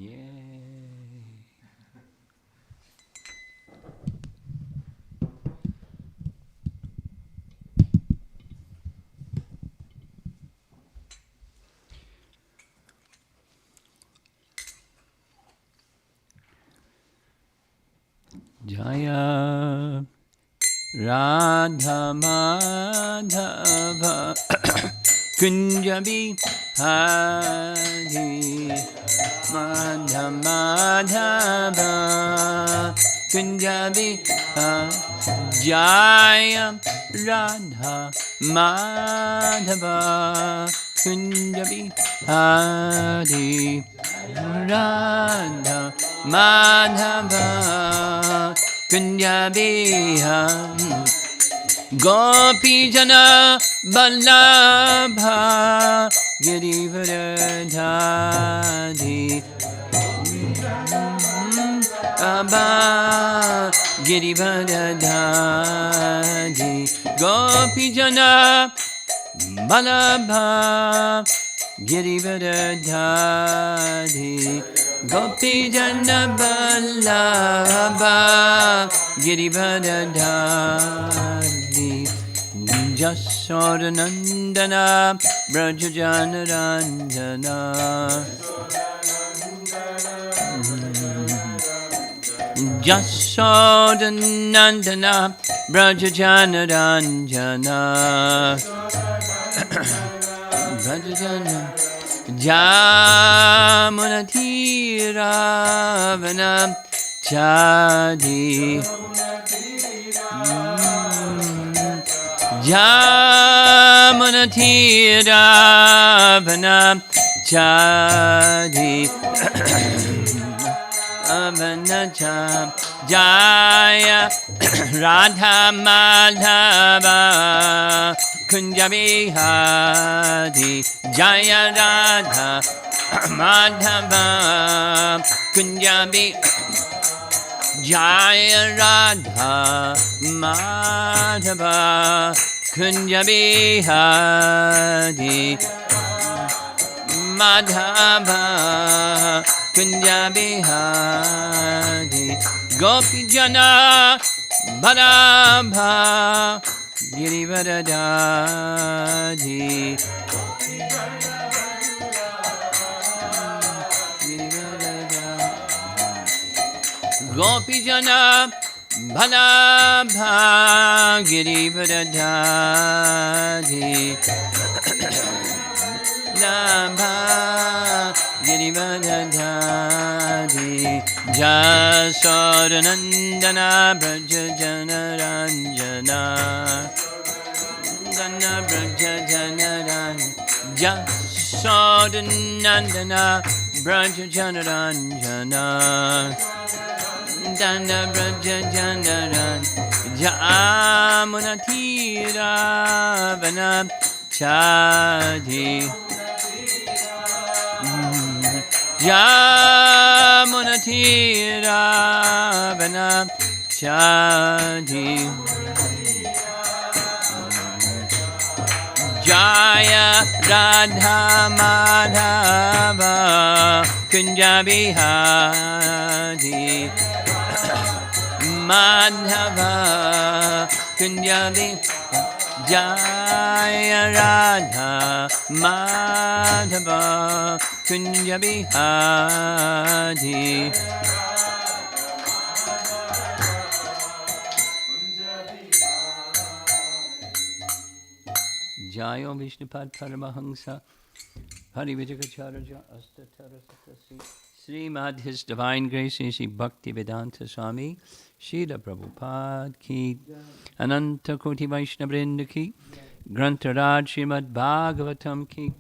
Yay. Jaya Radha Madhava Kunjabi Hari Madha Madhava Kunjabi Jaya Radha Madhava Kunjabi Hari Radha Madhava Kunjabi Gopi Jana Vallabha Girivardhari Abha Girivardhari Gopi Jana Vallabha Girivardhari Gopi Jana Vallabha Girivardhari Jasodanandana Brajajana Ranjana Jasodanandana Brajajana Ranjana Brajajana Jamunathiravana Chadi Jamunathiravana Chadi Avanacha Jaya Radha Madhava Kunjabi Hari Jaya Radha Madhava Kunjabi Jaya Radha Madhava Kunjabi Hari Madhava Kunjabi Hari Gopi Jana Vallabha Girivardhari Gopi Jana Vallabha Girivardhari Labha Girivardhari Jasodanandana Brajajana Ranjana Dana Brajajana Ranjana Jasodanandana Brajajana Ranjana Dana Brajajana Ranjana Jamunathiravana Chadi Jamunathiravana Chadi Jaya Radha Madhava Kunjabi Hari Madhava Kunjabi Jaya Radha Madhava Kunjabi Hari Jayo Vishnupad Paramahansa Hari Vijagacharya Astatara Satasi Srimad His Divine Grace Sri Bhakti Vedanta Swami Srila Prabhupada Ki Ananta Koti Vaishnavrinda Ki Grantaraj Srimad Bhagavatam Ki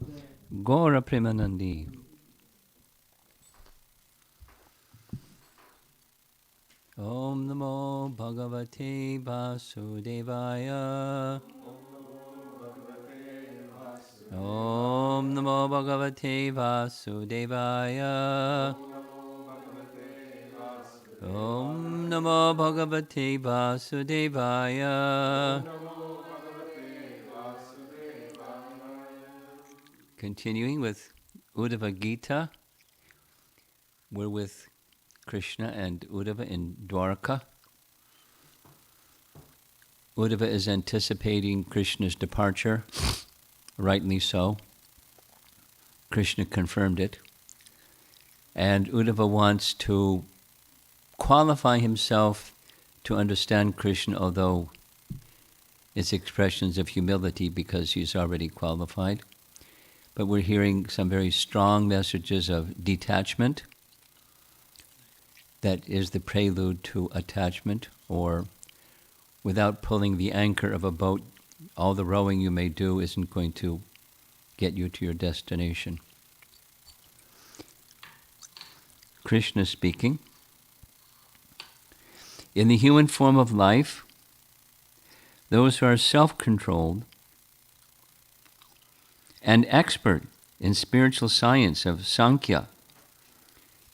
Gaura Premanandi Om Namo Bhagavate Vasudevaya Om Namo Bhagavate Vasudevaya Om Namo Bhagavate Vasudevaya Continuing with Uddhava Gita, We're with Krishna and Uddhava in Dwarka. Uddhava is anticipating Krishna's departure, rightly so. Krishna confirmed it. And Uddhava wants to qualify himself to understand Krishna, although it's expressions of humility because he's already qualified. But we're hearing some very strong messages of detachment. That is the prelude to attachment, or without pulling the anchor of a boat, all the rowing you may do isn't going to get you to your destination. Krishna speaking. In the human form of life, those who are self-controlled and expert in spiritual science of Sankhya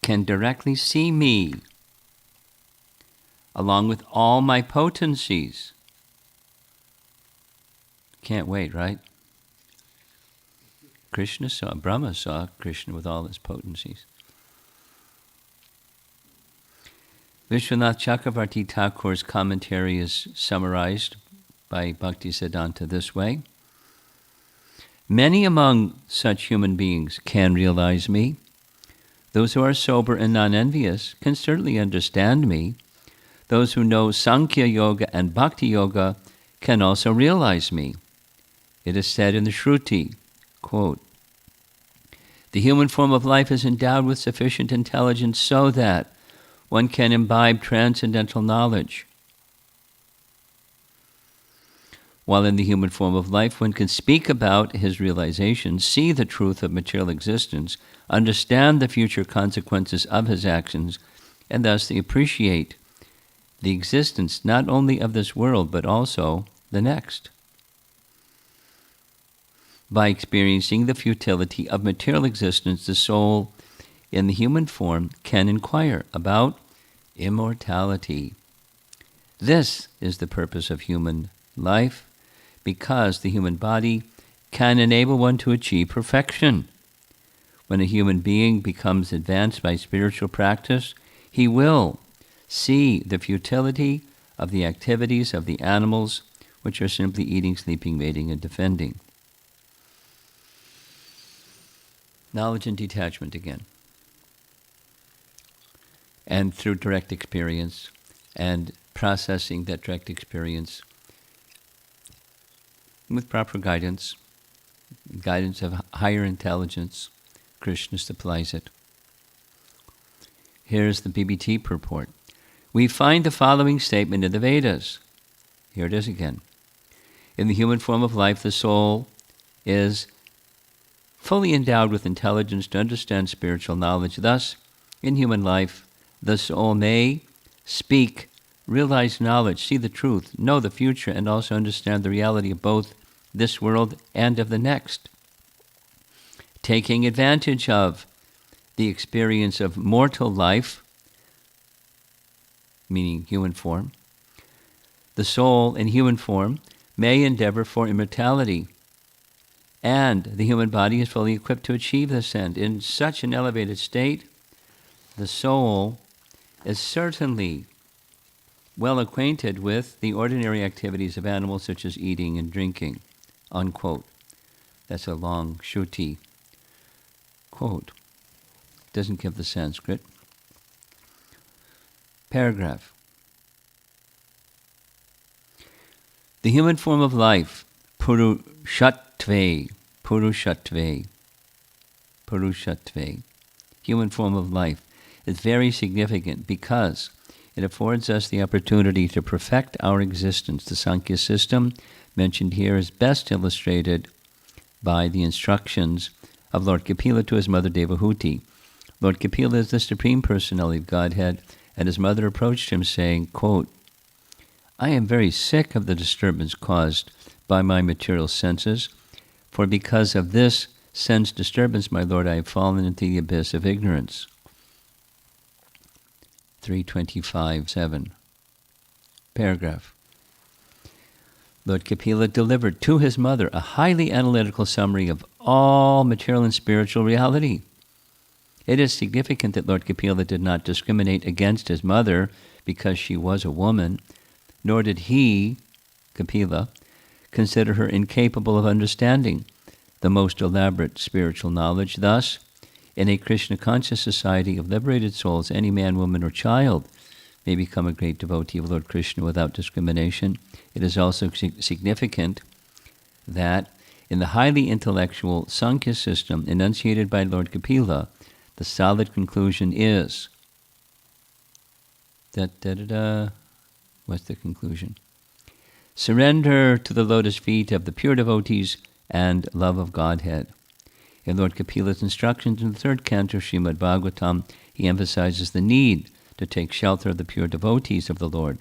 can directly see me along with all my potencies. Can't wait, right? Brahma saw Krishna with all his potencies. Vishwanath Chakravarti Thakur's commentary is summarized by Bhaktisiddhanta this way. Many among such human beings can realize me. Those who are sober and non-envious can certainly understand me. Those who know Sankhya Yoga and Bhakti Yoga can also realize me. It is said in the Shruti, quote, "The human form of life is endowed with sufficient intelligence so that one can imbibe transcendental knowledge. While in the human form of life, one can speak about his realizations, see the truth of material existence, understand the future consequences of his actions, and thus appreciate the existence not only of this world, but also the next. By experiencing the futility of material existence, the soul in the human form can inquire about immortality. This is the purpose of human life, because the human body can enable one to achieve perfection. When a human being becomes advanced by spiritual practice, he will see the futility of the activities of the animals, which are simply eating, sleeping, mating, and defending." Knowledge and detachment again. And through direct experience and processing that direct experience with proper guidance of higher intelligence, Krishna supplies it. Here's the BBT purport. We find the following statement in the Vedas. Here it is again. In the human form of life, the soul is fully endowed with intelligence to understand spiritual knowledge. Thus, in human life, the soul may speak, realize knowledge, see the truth, know the future, and also understand the reality of both this world and of the next. Taking advantage of the experience of mortal life, meaning human form, the soul in human form may endeavor for immortality, and the human body is fully equipped to achieve this end. In such an elevated state, the soul is certainly well acquainted with the ordinary activities of animals such as eating and drinking, unquote. That's a long Shruti quote. Doesn't give the Sanskrit. Paragraph. The human form of life, purushatve, human form of life, is very significant because it affords us the opportunity to perfect our existence. The Sankhya system mentioned here is best illustrated by the instructions of Lord Kapila to his mother Devahuti. Lord Kapila is the Supreme Personality of Godhead, and his mother approached him saying, quote, "I am very sick of the disturbance caused by my material senses, for because of this sense disturbance, my Lord, I have fallen into the abyss of ignorance." 325.7. Paragraph. Lord Kapila delivered to his mother a highly analytical summary of all material and spiritual reality. It is significant that Lord Kapila did not discriminate against his mother because she was a woman, nor did he, Kapila, consider her incapable of understanding the most elaborate spiritual knowledge. Thus, in a Krishna-conscious society of liberated souls, any man, woman, or child may become a great devotee of Lord Krishna without discrimination. It is also significant that in the highly intellectual Sankhya system enunciated by Lord Kapila, the solid conclusion is... What's the conclusion? Surrender to the lotus feet of the pure devotees and love of Godhead. In Lord Kapila's instructions in the third canto of Srimad Bhagavatam, he emphasizes the need to take shelter of the pure devotees of the Lord.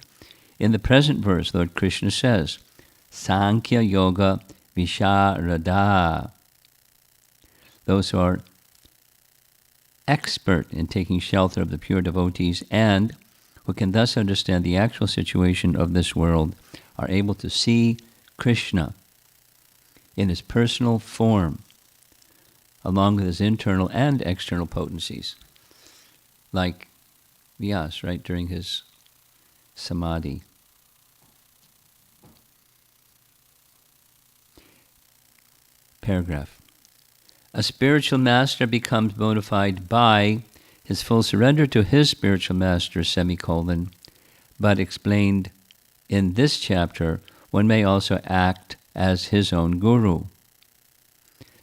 In the present verse, Lord Krishna says, Sankhya Yoga Visharada. Those who are expert in taking shelter of the pure devotees and who can thus understand the actual situation of this world are able to see Krishna in his personal form, along with his internal and external potencies, like Vyas, right, during his samadhi. Paragraph. A spiritual master becomes bona fide by his full surrender to his spiritual master, semicolon, but explained in this chapter, one may also act as his own guru.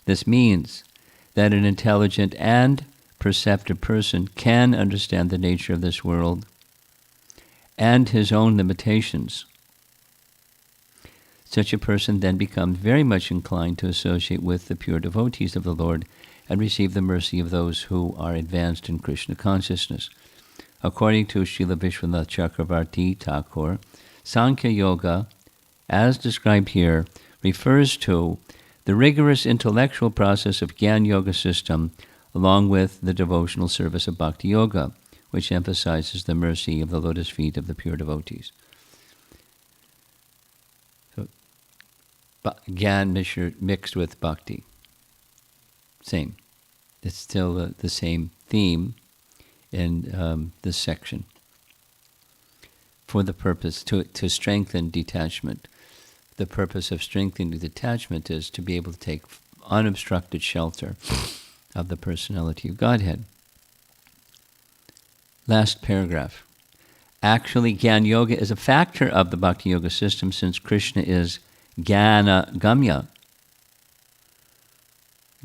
This means that an intelligent and perceptive person can understand the nature of this world and his own limitations. Such a person then becomes very much inclined to associate with the pure devotees of the Lord and receive the mercy of those who are advanced in Krishna consciousness. According to Srila Vishwanath Chakravarti Thakur, Sankhya Yoga, as described here, refers to the rigorous intellectual process of Gyan Yoga system, along with the devotional service of Bhakti Yoga, which emphasizes the mercy of the lotus feet of the pure devotees. So, Gyan mixed with Bhakti. Same. It's still the same theme in this section. For the purpose, to strengthen detachment. The purpose of strengthening detachment is to be able to take unobstructed shelter of the personality of Godhead. Last paragraph. Actually, Gyan Yoga is a factor of the Bhakti Yoga system since Krishna is Jnana Gamya.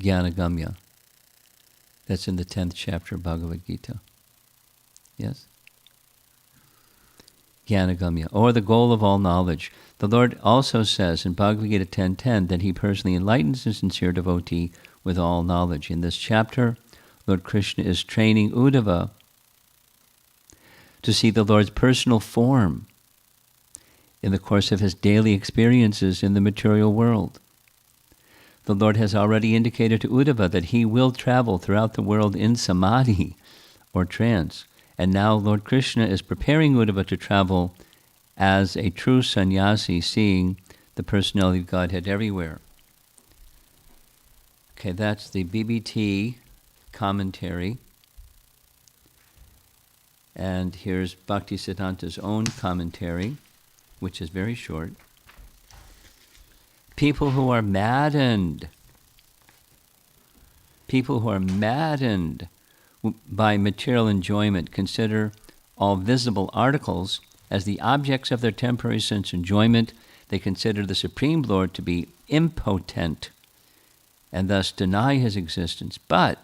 Jnana Gamya. That's in the 10th chapter of Bhagavad Gita. Yes? Jnanagamya, or the goal of all knowledge. The Lord also says in Bhagavad Gita 10.10 that he personally enlightens a sincere devotee with all knowledge. In this chapter, Lord Krishna is training Uddhava to see the Lord's personal form in the course of his daily experiences in the material world. The Lord has already indicated to Uddhava that he will travel throughout the world in samadhi, or trance. And now Lord Krishna is preparing Uddhava to travel as a true sannyasi, seeing the personality of Godhead everywhere. Okay, that's the BBT commentary. And here's Bhaktisiddhanta's own commentary, which is very short. People who are maddened by material enjoyment consider all visible articles as the objects of their temporary sense enjoyment. They consider the Supreme Lord to be impotent and thus deny his existence. But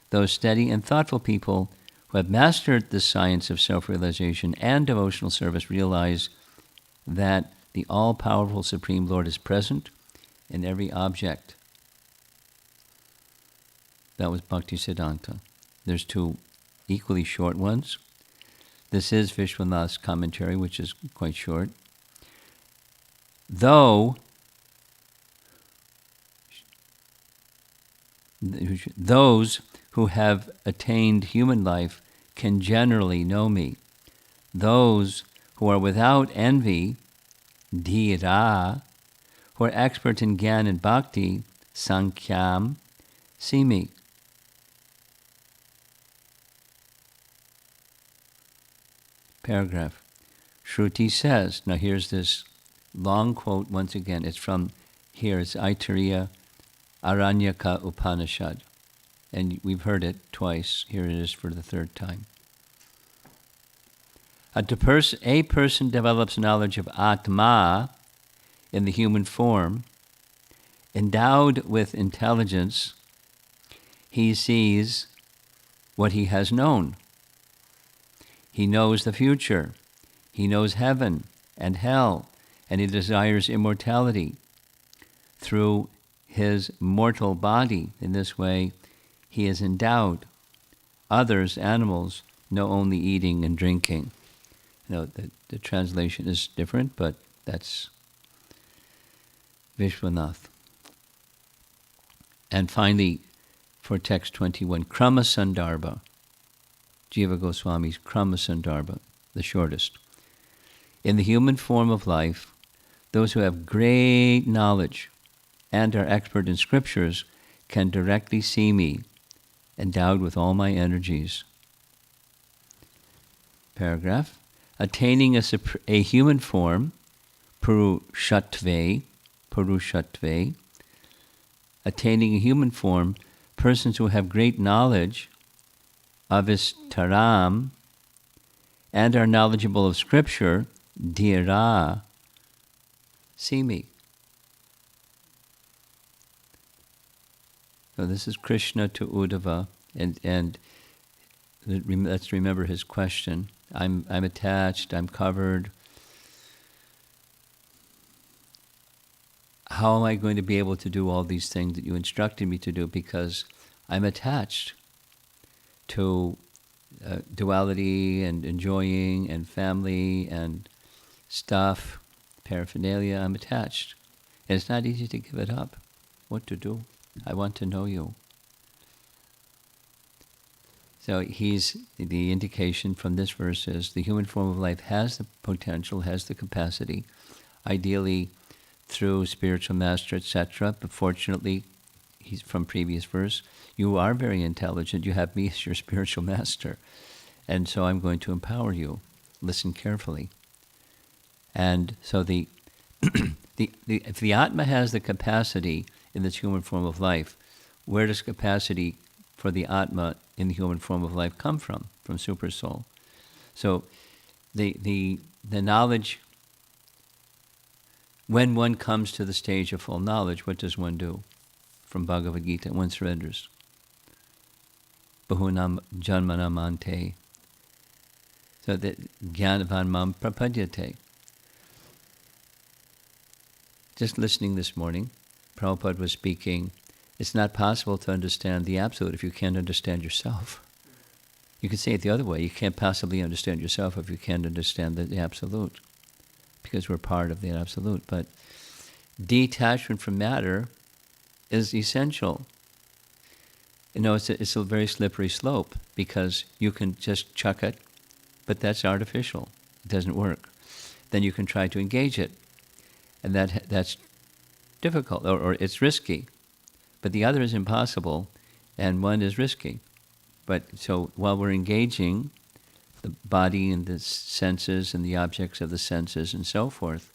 those steady and thoughtful people who have mastered the science of self-realization and devotional service realize that the all-powerful Supreme Lord is present in every object. That was Bhaktisiddhanta. There's two equally short ones. This is Vishwanath's commentary, which is quite short. Though those who have attained human life can generally know me. Those who are without envy, dhira, who are expert in Gyan and Bhakti, sankyam, see me. paragraph. Shruti says, now here's this long quote once again. It's from here, it's Aitareya Aranyaka Upanishad. And we've heard it twice. Here it is for the third time. A person develops knowledge of Atma in the human form. Endowed with intelligence, he sees what he has known. He knows the future. He knows heaven and hell, and he desires immortality through his mortal body. In this way, he is endowed. Others, animals, know only eating and drinking. The translation is different, but that's Vishwanath. And finally, for text 21, Krama Sandarbha, Jiva Goswami's Krama Sandarbha, the shortest. In the human form of life, those who have great knowledge and are expert in scriptures can directly see me, endowed with all my energies. Paragraph. Attaining a human form, Purushatve, attaining a human form, persons who have great knowledge of Istaram and are knowledgeable of Scripture, Dhira, see me. So this is Krishna to Uddhava, and let's remember his question. I'm attached, I'm covered. How am I going to be able to do all these things that you instructed me to do? Because I'm attached to duality and enjoying and family and stuff, paraphernalia. I'm attached. And it's not easy to give it up. What to do? I want to know you. So the indication from this verse is the human form of life has the potential, has the capacity, ideally through spiritual master, etc. But fortunately, he's from previous verse, you are very intelligent. You have me as your spiritual master. And so I'm going to empower you. Listen carefully. And so if the Atma has the capacity in this human form of life, where does capacity for the Atma in the human form of life come from? From Super Soul. So the knowledge, when one comes to the stage of full knowledge, what does one do? From Bhagavad Gita, one surrenders. Bahunam janmanam ante. So that jnanavan mam prapadyate. Just listening this morning, Prabhupada was speaking, it's not possible to understand the Absolute if you can't understand yourself. You could say it the other way, you can't possibly understand yourself if you can't understand the Absolute, because we're part of the Absolute. But detachment from matter is essential. It's a very slippery slope, because you can just chuck it, but that's artificial. It doesn't work. Then you can try to engage it, and that's difficult, or it's risky. But the other is impossible, and one is risky. But so while we're engaging the body and the senses and the objects of the senses and so forth,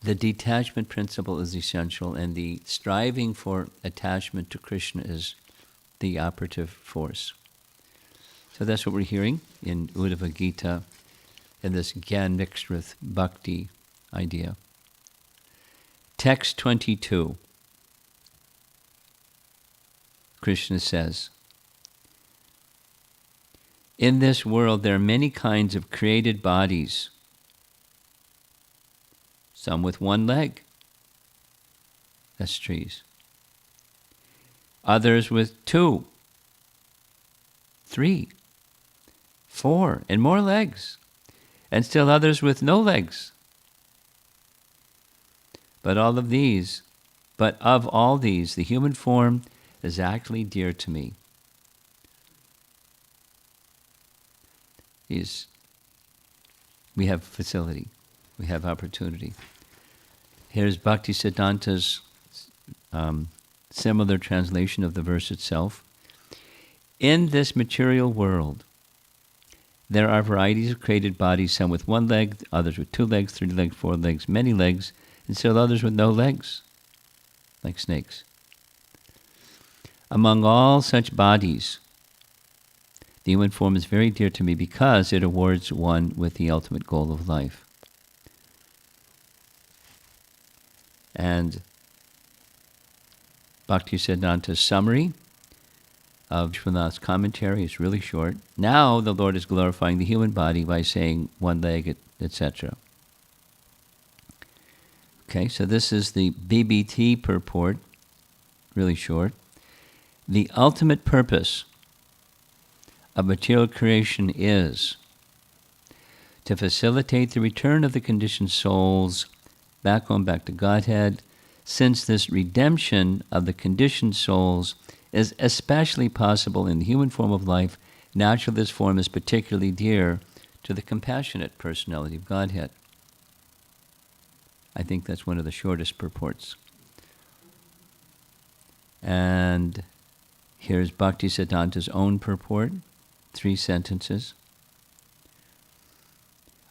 the detachment principle is essential, and the striving for attachment to Krishna is the operative force. So that's what we're hearing in Uddhava Gita, in this Gyan mixed with Bhakti idea. Text 22. Krishna says, in this world there are many kinds of created bodies, some with one leg, that's trees, others with 2, 3, 4, and more legs, and still others with no legs. But of all these, the human form is actually dear to me. We have facility, we have opportunity. Here's Bhaktisiddhanta's similar translation of the verse itself. In this material world, There are varieties of created bodies, some with one leg, others with 2 legs, 3 legs, 4 legs, many legs, and still others with no legs, like snakes. Among all such bodies, the human form is very dear to me because it awards one with the ultimate goal of life. And Bhaktisiddhanta's summary of Vishwanath's commentary is really short. Now the Lord is glorifying the human body by saying one leg, etc. Okay, so this is the BBT purport, really short. The ultimate purpose of material creation is to facilitate the return of the conditioned souls back to Godhead, since this redemption of the conditioned souls is especially possible in the human form of life. Naturally, this form is particularly dear to the compassionate personality of Godhead. I think that's one of the shortest purports. And here's Bhaktisiddhanta's own purport, 3 sentences.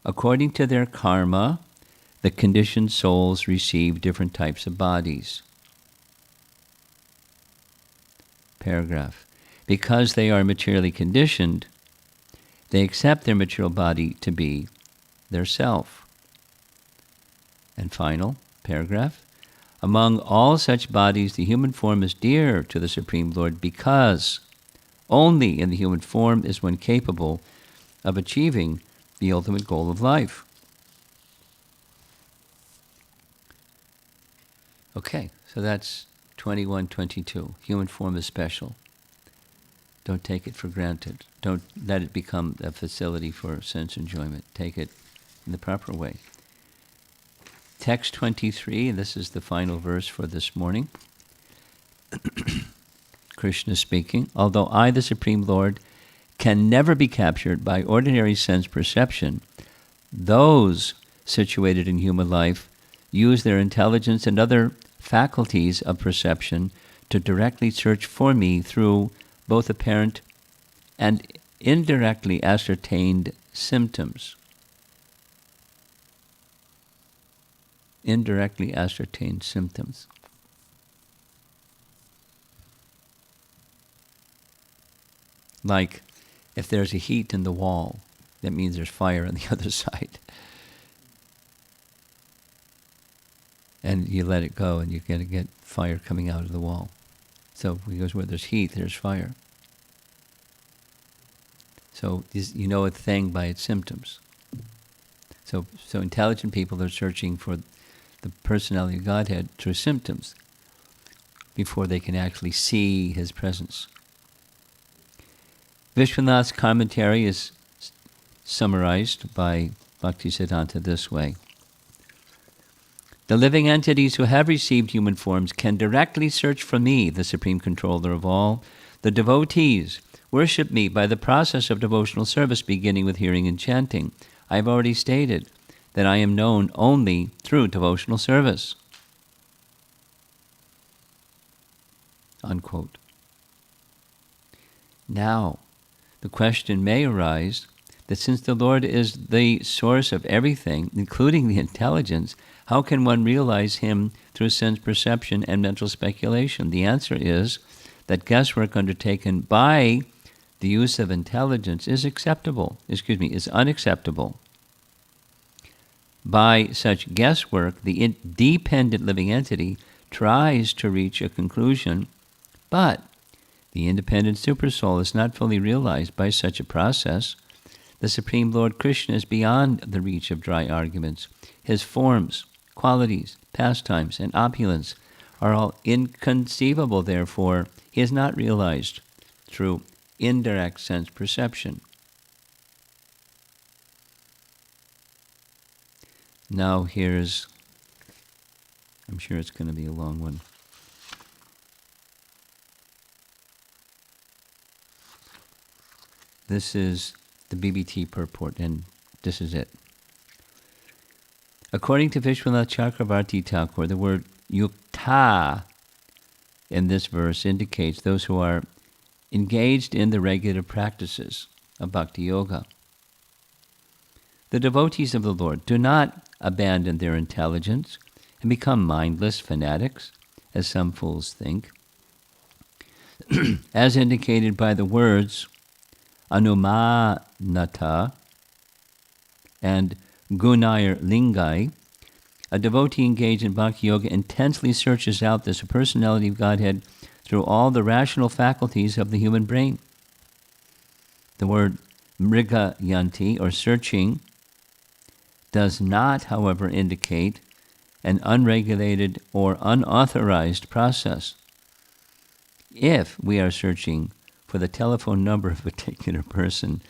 According to their karma, the conditioned souls receive different types of bodies. Paragraph. Because they are materially conditioned, they accept their material body to be their self. And final paragraph. Among all such bodies, the human form is dear to the Supreme Lord because only in the human form is one capable of achieving the ultimate goal of life. Okay, so that's 21-22. Human form is special. Don't take it for granted. Don't let it become a facility for sense enjoyment. Take it in the proper way. Text 23, and this is the final verse for this morning. Krishna speaking, although I, the Supreme Lord, can never be captured by ordinary sense perception, those situated in human life use their intelligence and other faculties of perception to directly search for me through both apparent and indirectly ascertained symptoms. Indirectly ascertained symptoms. Like, if there's a heat in the wall, that means there's fire on the other side. And you let it go, and you're going to get fire coming out of the wall. So because where there's heat, there's fire. So you know a thing by its symptoms. So intelligent people are searching for the personality of Godhead through symptoms before they can actually see His presence. Vishwanath's commentary is summarized by Bhaktisiddhanta this way. The living entities who have received human forms can directly search for me, the Supreme Controller of all. The devotees worship me by the process of devotional service, beginning with hearing and chanting. I have already stated that I am known only through devotional service. Unquote. Now, the question may arise that since the Lord is the source of everything, including the intelligence, how can one realize Him through sense perception and mental speculation? The answer is that guesswork undertaken by the use of intelligence is unacceptable. By such guesswork, the independent living entity tries to reach a conclusion, but the independent supersoul is not fully realized by such a process. The Supreme Lord Krishna is beyond the reach of dry arguments. His forms, qualities, pastimes, and opulence are all inconceivable, therefore He is not realized through indirect sense perception. Now here's, I'm sure it's going to be a long one. This is the BBT purport, and this is it. According to Vishwanath Chakravarti Thakur, the word yukta in this verse indicates those who are engaged in the regular practices of bhakti yoga. The devotees of the Lord do not abandon their intelligence and become mindless fanatics, as some fools think. As indicated by the words Anumanata and Gunayar Lingai, a devotee engaged in Bhakti Yoga intensely searches out the personality of Godhead through all the rational faculties of the human brain. The word mrigayanti, or searching, does not, however, indicate an unregulated or unauthorized process. If we are searching for the telephone number of a particular person,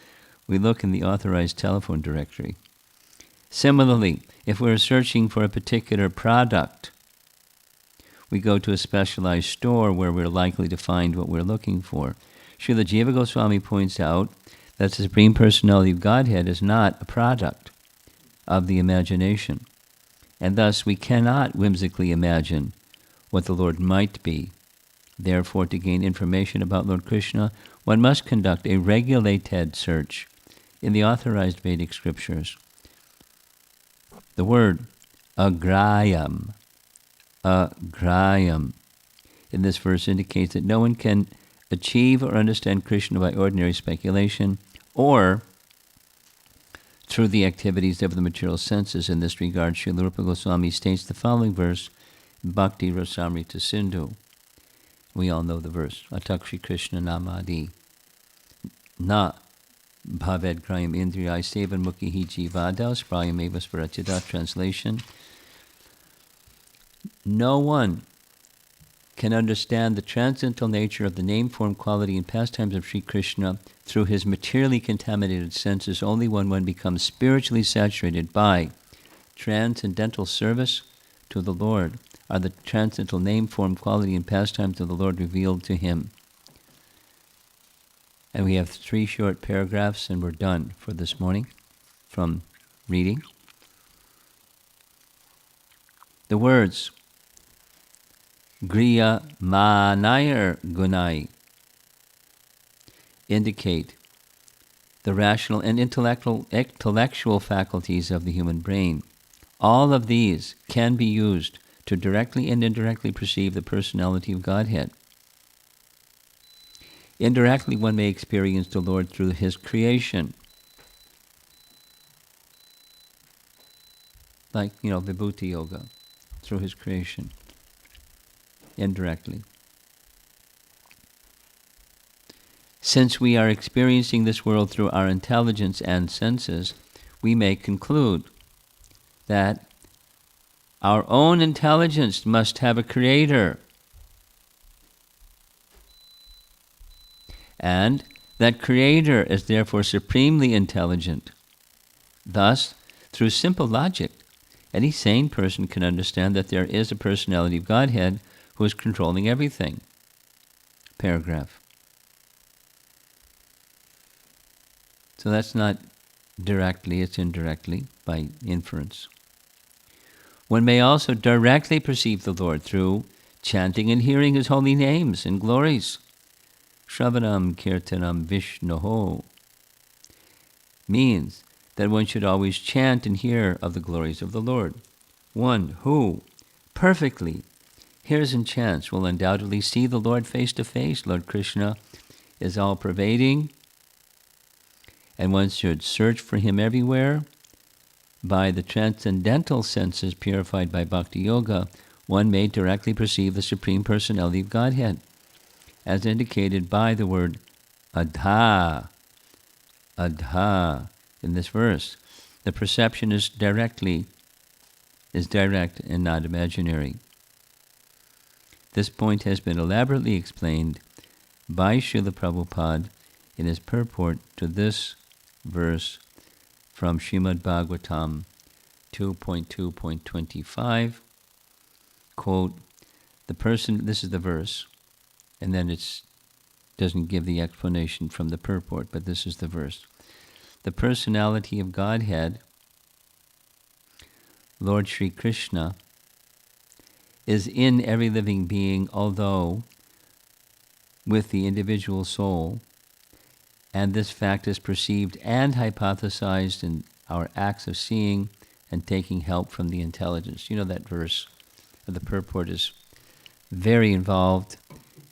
we look in the authorized telephone directory. Similarly, if we're searching for a particular product, we go to a specialized store where we're likely to find what we're looking for. Srila Jiva Goswami points out that the Supreme Personality of Godhead is not a product of the imagination, and thus we cannot whimsically imagine what the Lord might be. Therefore, to gain information about Lord Krishna, one must conduct a regulated search in the authorized Vedic scriptures. The word agrayam in this verse indicates that no one can achieve or understand Krishna by ordinary speculation or through the activities of the material senses. In this regard, Srila Rupa Goswami states the following verse, Bhakti Rasamrita Sindhu. We all know the verse, Atak Shri Krishna Namadi. Na bhaved krayam indriyai sevan mukhi hi jivada sprayam eva svarachita. Translation: no one can understand the transcendental nature of the name, form, quality, and pastimes of Sri Krishna through his materially contaminated senses. Only when one becomes spiritually saturated by transcendental service to the Lord are the transcendental name, form, quality, and pastimes of the Lord revealed to him. And we have 3 short paragraphs, and we're done for this morning from reading. The words Griya Manayar Gunai indicate the rational and intellectual faculties of the human brain. All of these can be used to directly and indirectly perceive the personality of Godhead. Indirectly, one may experience the Lord through his creation. Like, Vibhuti Yoga, through his creation. Indirectly. Since we are experiencing this world through our intelligence and senses, we may conclude that our own intelligence must have a creator, and that creator is therefore supremely intelligent. Thus, through simple logic, any sane person can understand that there is a personality of Godhead who is controlling everything. Paragraph. So that's not directly, it's indirectly, by inference. One may also directly perceive the Lord through chanting and hearing his holy names and glories. Shravanam Kirtanam Vishnoho means that one should always chant and hear of the glories of the Lord. One who perfectly hears and chants will undoubtedly see the Lord face to face. Lord Krishna is all-pervading, and one should search for him everywhere. By the transcendental senses purified by Bhakti Yoga, one may directly perceive the Supreme Personality of Godhead, as indicated by the word adha in this verse. The perception is direct and not imaginary. This point has been elaborately explained by Srila Prabhupada in his purport to this verse from Srimad Bhagavatam 2.2.25. Quote, this is the verse, and then it doesn't give the explanation from the purport, but this is the verse. The personality of Godhead, Lord Sri Krishna, is in every living being, although with the individual soul, and this fact is perceived and hypothesized in our acts of seeing and taking help from the intelligence. You know that verse, the purport is very involved,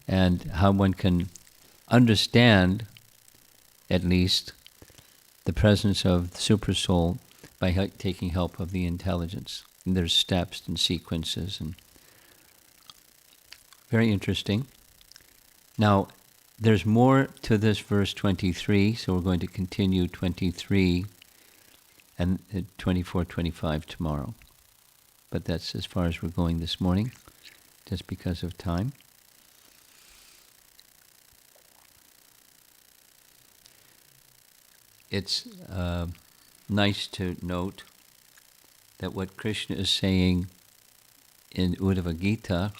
and how one can understand, at least, the presence of the Supersoul by taking help of the intelligence. And there's steps and sequences, and very interesting. Now, there's more to this verse 23, so we're going to continue 23 and 24, 25 tomorrow. But that's as far as we're going this morning, just because of time. It's nice to note that what Krishna is saying in Uddhava Gita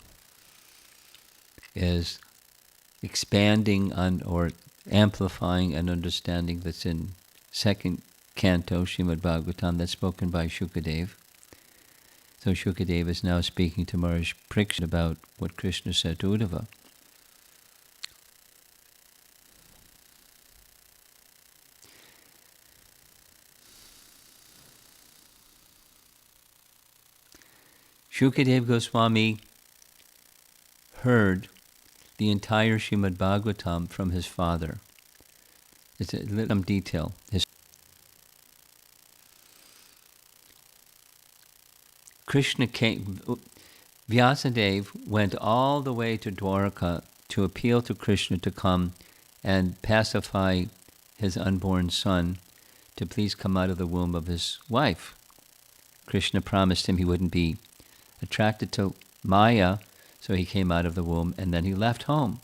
is expanding on or amplifying an understanding that's in second canto, Srimad Bhagavatam, that's spoken by Shukadev. So Shukadev is now speaking to Maharaj Parikshit about what Krishna said to Uddhava. Shukadev Goswami heard the entire Srimad Bhagavatam from his father. It's a little detail. Krishna came, Vyasadeva went all the way to Dwarka to appeal to Krishna to come and pacify his unborn son to please come out of the womb of his wife. Krishna promised him he wouldn't be attracted to Maya, so he came out of the womb and then he left home.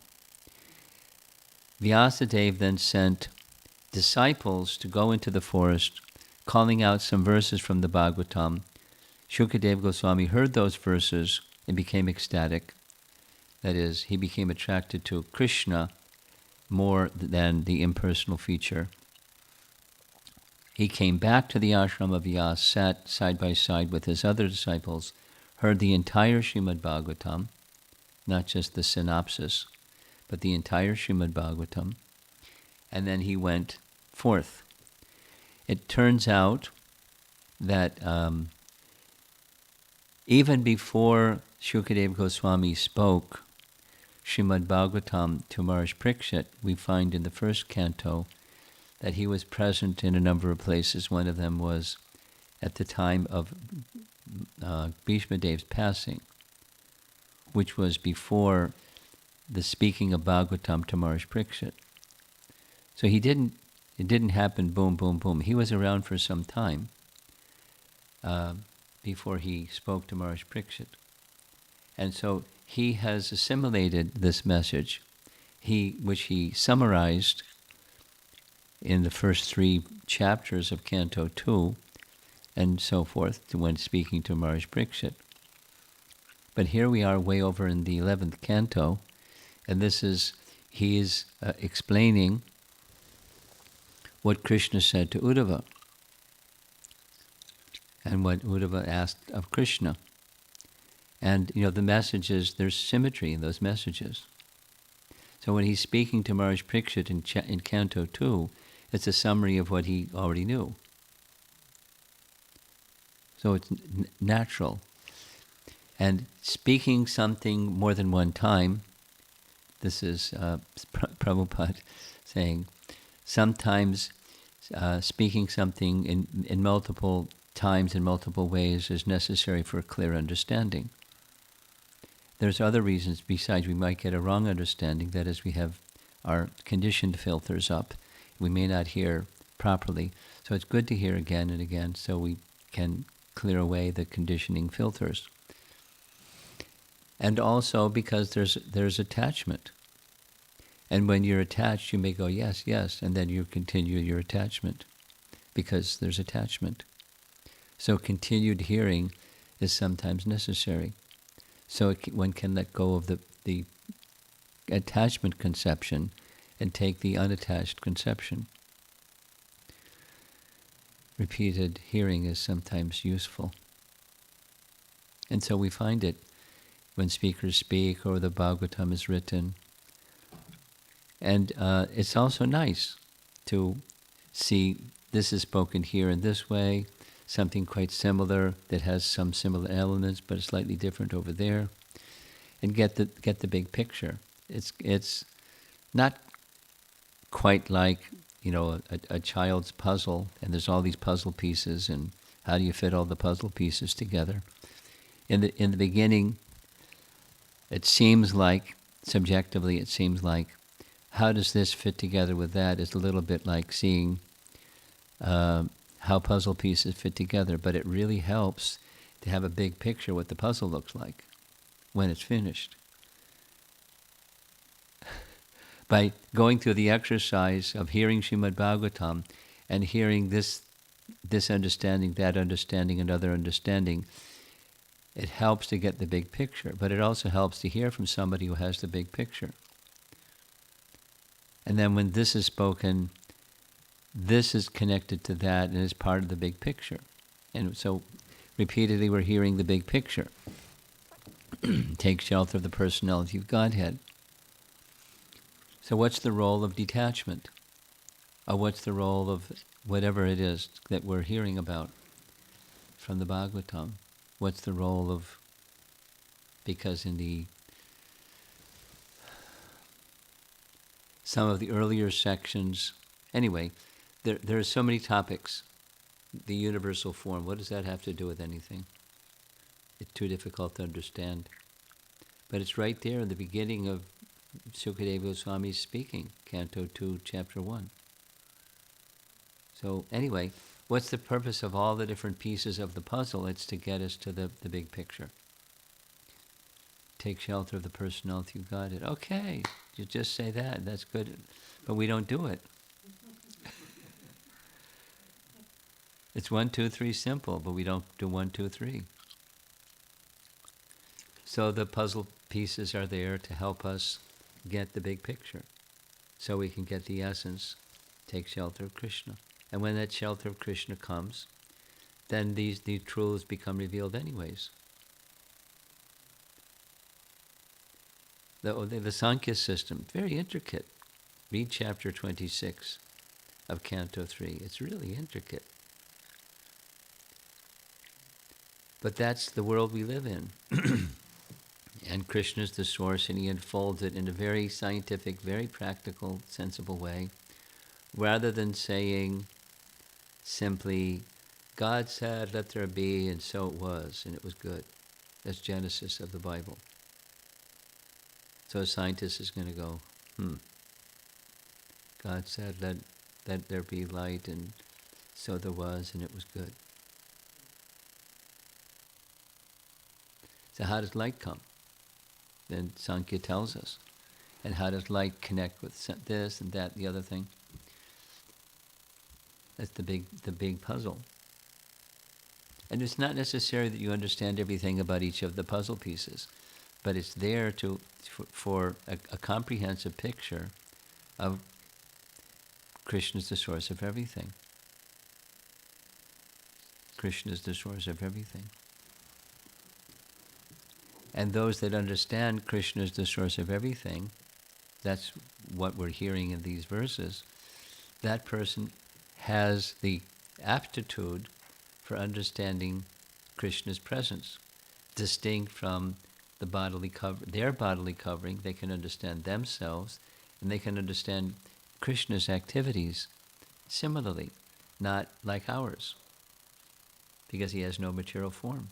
Vyasadeva then sent disciples to go into the forest, calling out some verses from the Bhagavatam. Shukadeva Goswami heard those verses and became ecstatic. That is, he became attracted to Krishna more than the impersonal feature. He came back to the ashram of Vyas, sat side by side with his other disciples, heard the entire Srimad Bhagavatam, not just the synopsis, but the entire Srimad Bhagavatam, and then he went forth. It turns out that even before Shukadeva Goswami spoke Srimad Bhagavatam to Maharaj Parikshit, we find in the first canto that he was present in a number of places. One of them was at the time of Bhishma Dev's passing, which was before the speaking of Bhagavatam to Maharaj Parikshit. So it didn't happen boom, boom, boom. He was around for some time before he spoke to Maharaj Parikshit. And so he has assimilated this message, which he summarized in the first 3 chapters of Canto 2, and so forth, when speaking to Maharaj Parikshit. But here we are way over in the 11th canto, and he is explaining what Krishna said to Uddhava, and what Uddhava asked of Krishna. And, the messages, there's symmetry in those messages. So when he's speaking to Maharaj Parikshit in Canto 2, it's a summary of what he already knew. So it's natural. And speaking something more than one time, this is Prabhupada saying, sometimes speaking something in multiple times, in multiple ways, is necessary for a clear understanding. There's other reasons besides we might get a wrong understanding, that is, we have our conditioned filters up. We may not hear properly. So it's good to hear again and again so we can clear away the conditioning filters. And also because there's attachment. And when you're attached, you may go, yes, yes, and then you continue your attachment because there's attachment. So continued hearing is sometimes necessary. So one can let go of the attachment conception and take the unattached conception. Repeated hearing is sometimes useful. And so we find it when speakers speak or the Bhagavatam is written. And it's also nice to see this is spoken here in this way, something quite similar that has some similar elements but is slightly different over there, and get the big picture. It's not quite like, a child's puzzle, and there's all these puzzle pieces, and how do you fit all the puzzle pieces together? In the beginning, it seems like, subjectively, it seems like, how does this fit together with that? It's a little bit like seeing how puzzle pieces fit together, but it really helps to have a big picture what the puzzle looks like when it's finished. By going through the exercise of hearing Srimad Bhagavatam and hearing this understanding, that understanding, another understanding, it helps to get the big picture, but it also helps to hear from somebody who has the big picture. And then when this is spoken, this is connected to that and is part of the big picture. And so repeatedly we're hearing the big picture. Take shelter of the personality of Godhead. So what's the role of detachment? Or what's the role of whatever it is that we're hearing about from the Bhagavatam? What's the role of, because in some of the earlier sections, anyway, there are so many topics. The universal form, what does that have to do with anything? It's too difficult to understand. But it's right there in the beginning of Sukadeva Goswami's speaking, Canto 2, Chapter 1. So anyway, what's the purpose of all the different pieces of the puzzle? It's to get us to the big picture. Take shelter of the personality of Godhead. Okay, you just say that, that's good. But we don't do it. It's 1, 2, 3 simple, but we don't do 1, 2, 3. So the puzzle pieces are there to help us get the big picture, so we can get the essence, take shelter of Krishna. And when that shelter of Krishna comes, then these truths become revealed anyways. The Sankhya system, very intricate. Read chapter 26 of Canto 3. It's really intricate. But that's the world we live in. And Krishna is the source, and he unfolds it in a very scientific, very practical, sensible way, rather than saying simply, God said, let there be, and so it was, and it was good. That's Genesis of the Bible. So a scientist is going to go, God said, let there be light, and so there was, and it was good. So how does light come? Then Sankhya tells us. And how does light connect with this and that, the other thing? That's the big puzzle. And it's not necessary that you understand everything about each of the puzzle pieces, but it's there for a comprehensive picture of Krishna is the source of everything. Krishna is the source of everything. And those that understand Krishna is the source of everything, that's what we're hearing in these verses, that person has the aptitude for understanding Krishna's presence, distinct from their bodily covering. They can understand themselves, and they can understand Krishna's activities similarly, not like ours, because he has no material form.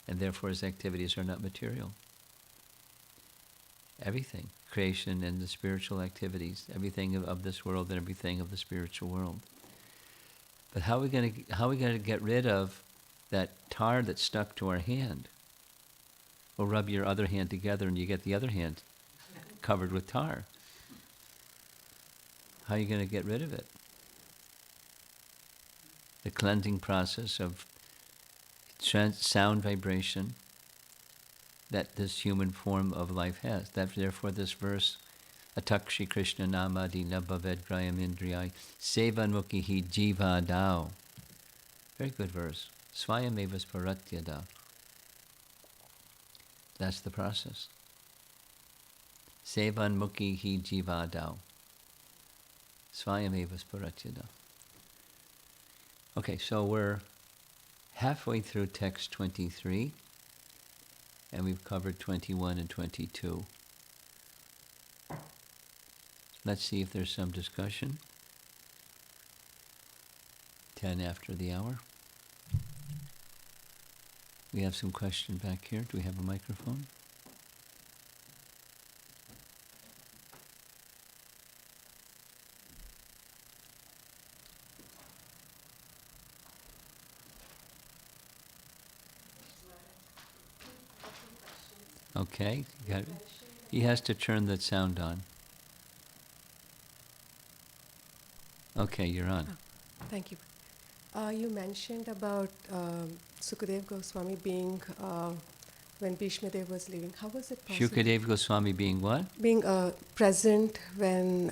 And therefore his activities are not material. Everything, creation and the spiritual activities, everything of this world and everything of the spiritual world. But how are we going to get rid of that tar that's stuck to our hand? Well, rub your other hand together and you get the other hand covered with tar. How are you going to get rid of it? The cleansing process of sound vibration that this human form of life has. Therefore this verse, Atakshi Krishna Namadi Nabhaved Grayam Indriyai Sevanmukhi Jiva Dao. Very good verse. Swayamevas Paratyada. That's the process. Sevanmukhi Jiva Dao. Swayamevas Paratyada. Okay, so we're halfway through text 23, and we've covered 21 and 22. Let's see if there's some discussion. 10 after the hour. We have some question back here. Do we have a microphone? Okay, he has to turn the sound on. Okay, you're on. Thank you. You mentioned about Sukadev Goswami being, when Bhishma Dev was leaving. How was it possible? Shukadev Goswami being what? Being present when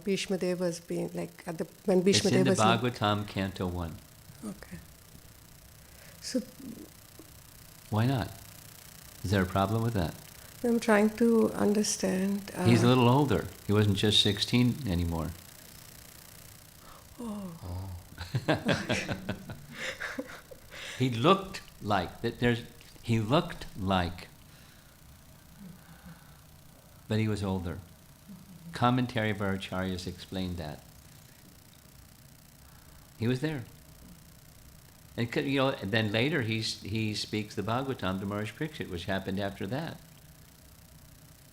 Bhishma Dev was being, like, when Bhishma Dev was... It's in the Bhagavatam, Canto 1. Okay. So... Why not? Is there a problem with that? I'm trying to understand... He's a little older. He wasn't just 16 anymore. Oh. He looked like he looked like, but he was older. Commentary of our acharyas explained that. He was there. And then later he speaks the Bhagavatam to Maharaj Parikshit, which happened after that.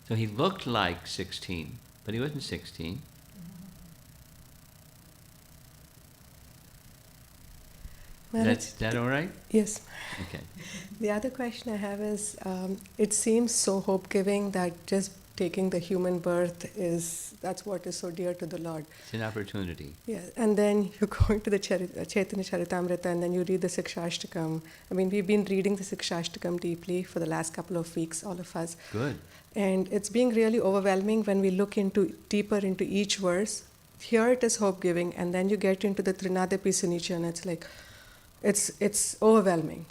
So he looked like 16, but he wasn't 16. Is that all right? Yes. Okay. The other question I have is, it seems so hope-giving that just taking the human birth that's what is so dear to the Lord. It's an opportunity. Yeah, and then you go into the Chaitanya Charitamrita and then you read the Sikshashtakam. I mean, we've been reading the Sikshashtakam deeply for the last couple of weeks, all of us. Good. And it's being really overwhelming when we look deeper into each verse. Here it is hope-giving, and then you get into the Trinadapi Sunicca, and it's like, it's overwhelming.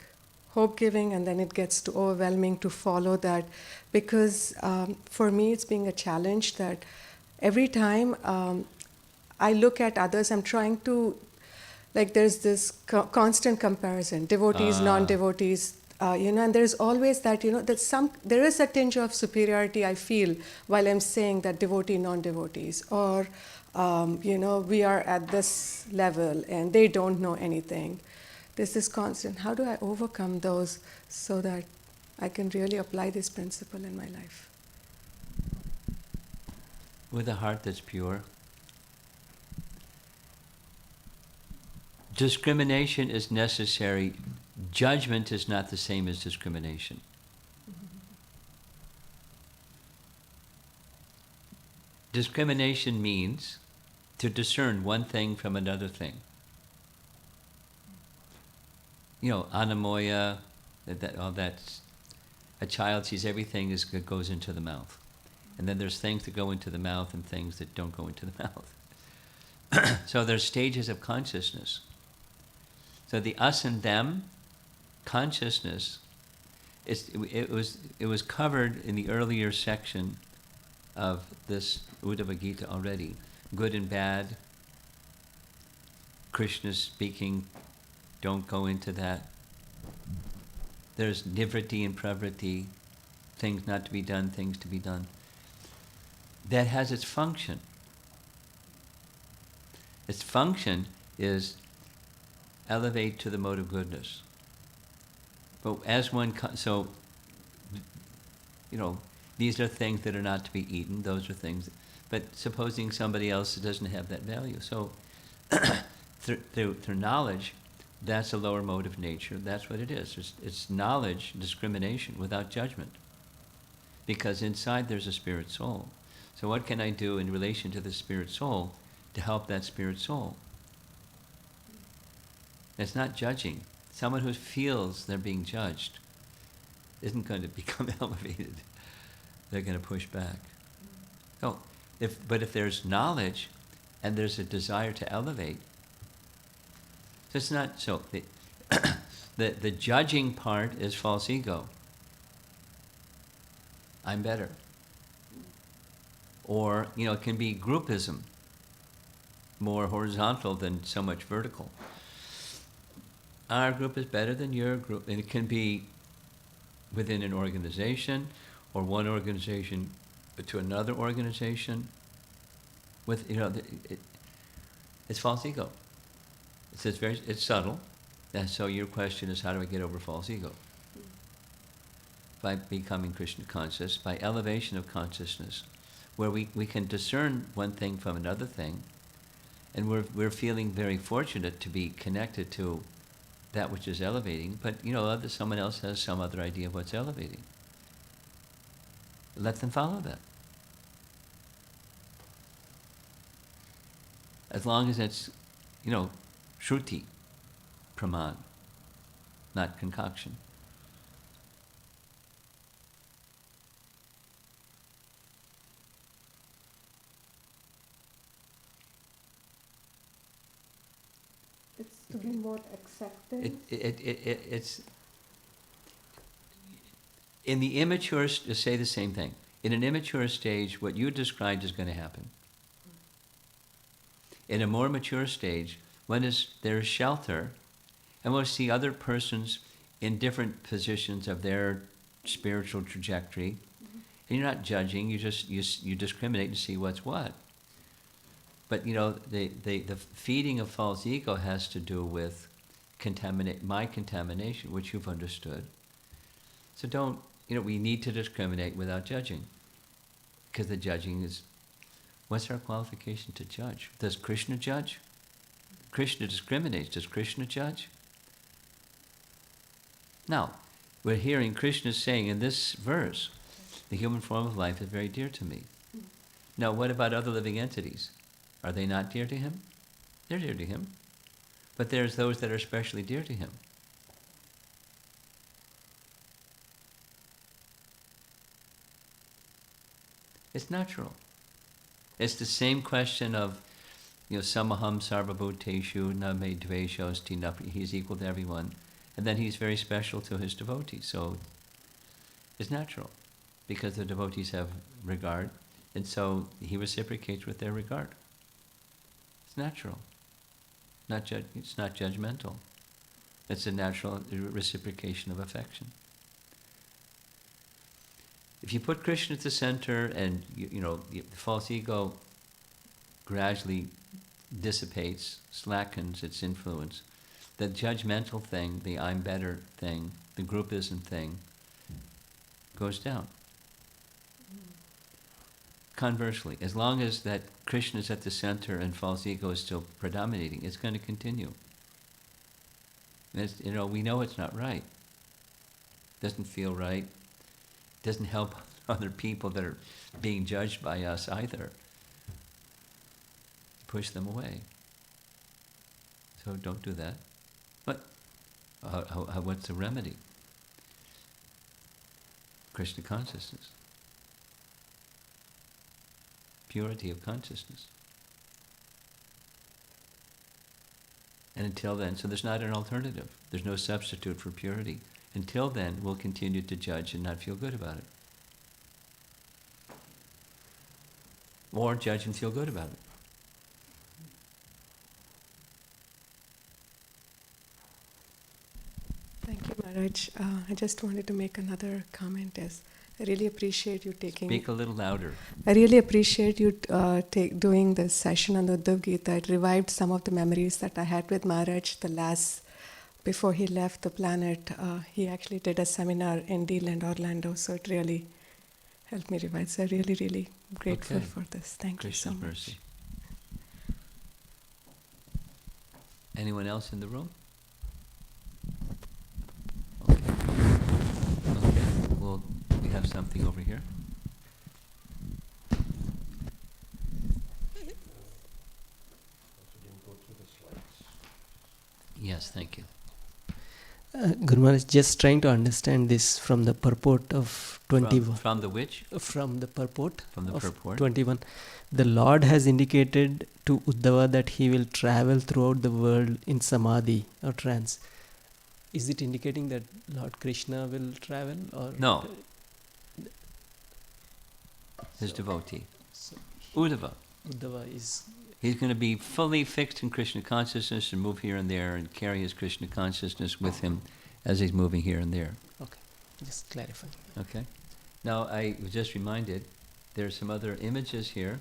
Hope-giving, and then it gets to overwhelming to follow that, because for me it's being a challenge that every time I look at others, I'm trying to, like, there's this constant comparison, devotees, non-devotees, and there's always that, there is a tinge of superiority I feel while I'm saying that devotee, non-devotees, or, we are at this level and they don't know anything. There's this constant. How do I overcome those so that I can really apply this principle in my life? With a heart that's pure. Discrimination is necessary. Judgment is not the same as discrimination. Discrimination means to discern one thing from another thing. Anamoya, that's a child sees everything that goes into the mouth. And then there's things that go into the mouth and things that don't go into the mouth. So there's stages of consciousness. So the us and them consciousness, it was covered in the earlier section of this Uddhava Gita already. Good and bad, Krishna speaking, don't go into that. There's nivriti and pravriti, things not to be done, things to be done. That has its function. Its function is elevate to the mode of goodness. But as these are things that are not to be eaten, those are things, but supposing somebody else doesn't have that value. So through knowledge, that's a lower mode of nature. That's what it is. It's knowledge, discrimination, without judgment. Because inside there's a spirit soul. So what can I do in relation to the spirit soul to help that spirit soul? It's not judging. Someone who feels they're being judged isn't going to become elevated. They're going to push back. But if there's knowledge and there's a desire to elevate, so it's not so. The judging part is false ego. I'm better. Or it can be groupism. more horizontal than so much vertical. Our group is better than your group, and it can be within an organization, or one organization to another organization. With it's false ego. It's subtle, and so your question is, how do I get over false ego? By becoming Krishna conscious, by elevation of consciousness, where we can discern one thing from another thing, and we're feeling very fortunate to be connected to that which is elevating, but someone else has some other idea of what's elevating. Let them follow that. As long as it's, shruti, praman, not concoction. It's to be more accepting. It's in the immature, to say the same thing. In an immature stage, what you described is going to happen. In a more mature stage, there's shelter, and we'll see other persons in different positions of their spiritual trajectory, and you're not judging. You discriminate and see what's what. But the feeding of false ego has to do with my contamination, which you've understood. So don't, we need to discriminate without judging, because the judging is, what's our qualification to judge? Does Krishna judge? Krishna discriminates. Does Krishna judge? Now, we're hearing Krishna saying in this verse, the human form of life is very dear to me. Now, what about other living entities? Are they not dear to him? They're dear to him. But there's those that are especially dear to him. It's natural. It's the same question of, samaham sarvabhuteshu na me dveshosti, he's equal to everyone. And then he's very special to his devotees. So it's natural, because the devotees have regard, and so he reciprocates with their regard. It's natural. It's not judgmental. It's a natural reciprocation of affection. If you put Krishna at the center, and the false ego gradually dissipates, slackens its influence, the judgmental thing, the I'm better thing, the groupism thing, goes down. Conversely, as long as that Krishna is at the center and false ego is still predominating, it's going to continue. We know it's not right. Doesn't feel right. Doesn't help other people that are being judged by us either. Push them away. So don't do that. But what's the remedy? Krishna consciousness. Purity of consciousness. And until then, so there's not an alternative. There's no substitute for purity. Until then, we'll continue to judge and not feel good about it. Or judge and feel good about it. Thank you, Maharaj. I just wanted to make another comment. I really appreciate you taking... Speak a little louder. I really appreciate you doing this session on the Uddhava Gita. It revived some of the memories that I had with Maharaj before he left the planet. He actually did a seminar in D-Land, Orlando, so it really helped me revive. So I'm really, really grateful for this. Thank you so much. Mercy. Anyone else in the room? Okay. Well, we have something over here. Yes, thank you. Guru Maharaj, just trying to understand this from the purport of 21. From the which? From the purport. From the purport. 21. The Lord has indicated to Uddhava that he will travel throughout the world in samadhi or trance. Is it indicating that Lord Krishna will travel, or no? His devotee. So Uddhava. Uddhava is He's going to be fully fixed in Krishna consciousness and move here and there and carry his Krishna consciousness with him as he's moving here and there. Okay, just clarifying. Okay? Now, I was just reminded, there's some other images here,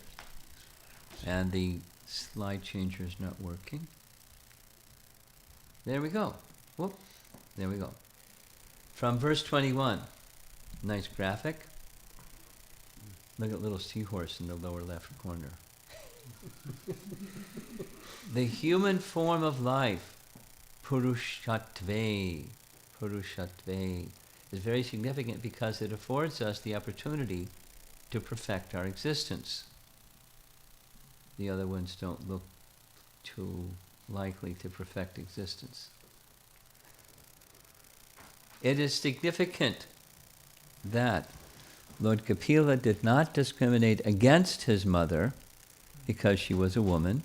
and the slide changer is not working. There we go. Whoop. There we go. From verse 21. Nice graphic. Look at little seahorse in the lower left corner. The human form of life, purushatve, is very significant because it affords us the opportunity to perfect our existence. The other ones don't look too likely to perfect existence. It is significant that Lord Kapila did not discriminate against his mother because she was a woman,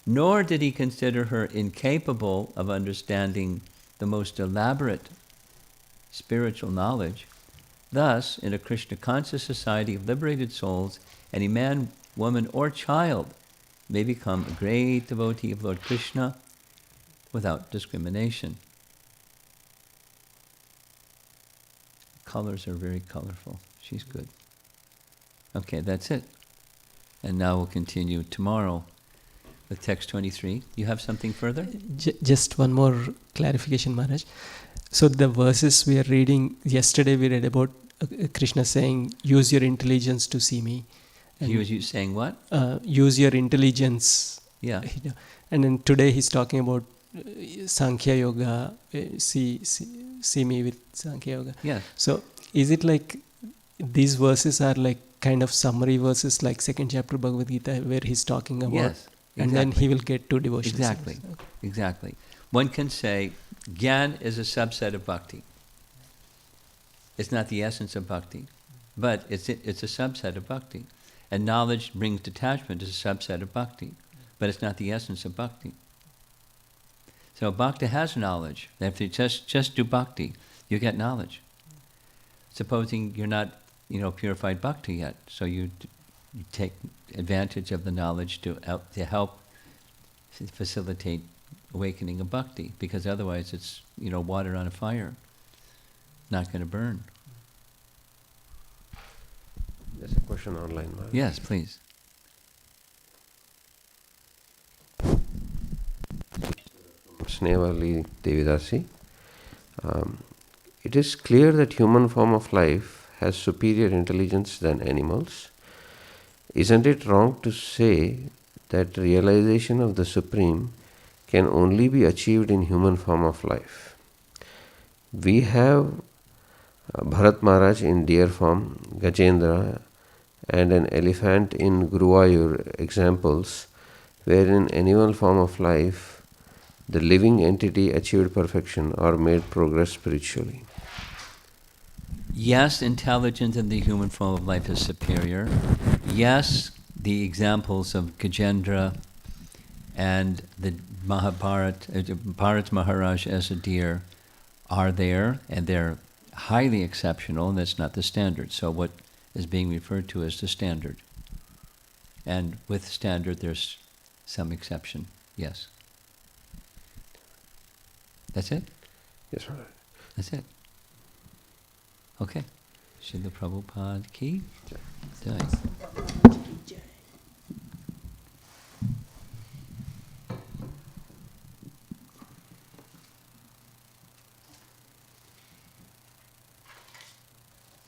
nor did he consider her incapable of understanding the most elaborate spiritual knowledge. Thus, in a Krishna-conscious society of liberated souls, any man, woman, or child may become a great devotee of Lord Krishna without discrimination. Colors are very colorful. She's good. Okay, that's it. And now we'll continue tomorrow with text 23. You have something further? Just one more clarification, Maharaj. So the verses we are reading, yesterday we read about Krishna saying, use your intelligence to see me. And You saying what? use your intelligence. Yeah. And then today he's talking about Sankhya Yoga, see me with Sankhya Yoga. Yes. So is it like these verses are like kind of summary verses like second chapter Bhagavad Gita where he's talking about, Yes, exactly. and then he will get to devotion. Exactly, exactly. One can say Gyan is a subset of bhakti. It's not the essence of bhakti, but it's a subset of bhakti. And knowledge brings detachment is a subset of bhakti, but it's not the essence of bhakti. So bhakti has knowledge. If you just do bhakti, you get knowledge. Supposing you're not, purified bhakti yet, so you take advantage of the knowledge to help facilitate awakening of bhakti, because otherwise it's, water on a fire, not going to burn. There's a question online, Maharaj. Yes, please. Snehvali Devidasi. It is clear that human form of life has superior intelligence than animals. Isn't it wrong to say that realization of the Supreme can only be achieved in human form of life? We have Bharat Maharaj in deer form, Gajendra, and an elephant in Guruvayur examples, where in animal form of life the living entity achieved perfection or made progress spiritually. Yes, intelligence in the human form of life is superior. Yes, the examples of Gajendra and the Bharat Maharaj as a deer are there, and they're highly exceptional, and that's not the standard. So what is being referred to as the standard. And with standard, there's some exception, yes. That's it? Yes, Maharaj. That's it. Okay. Srila Prabhupada ki jai.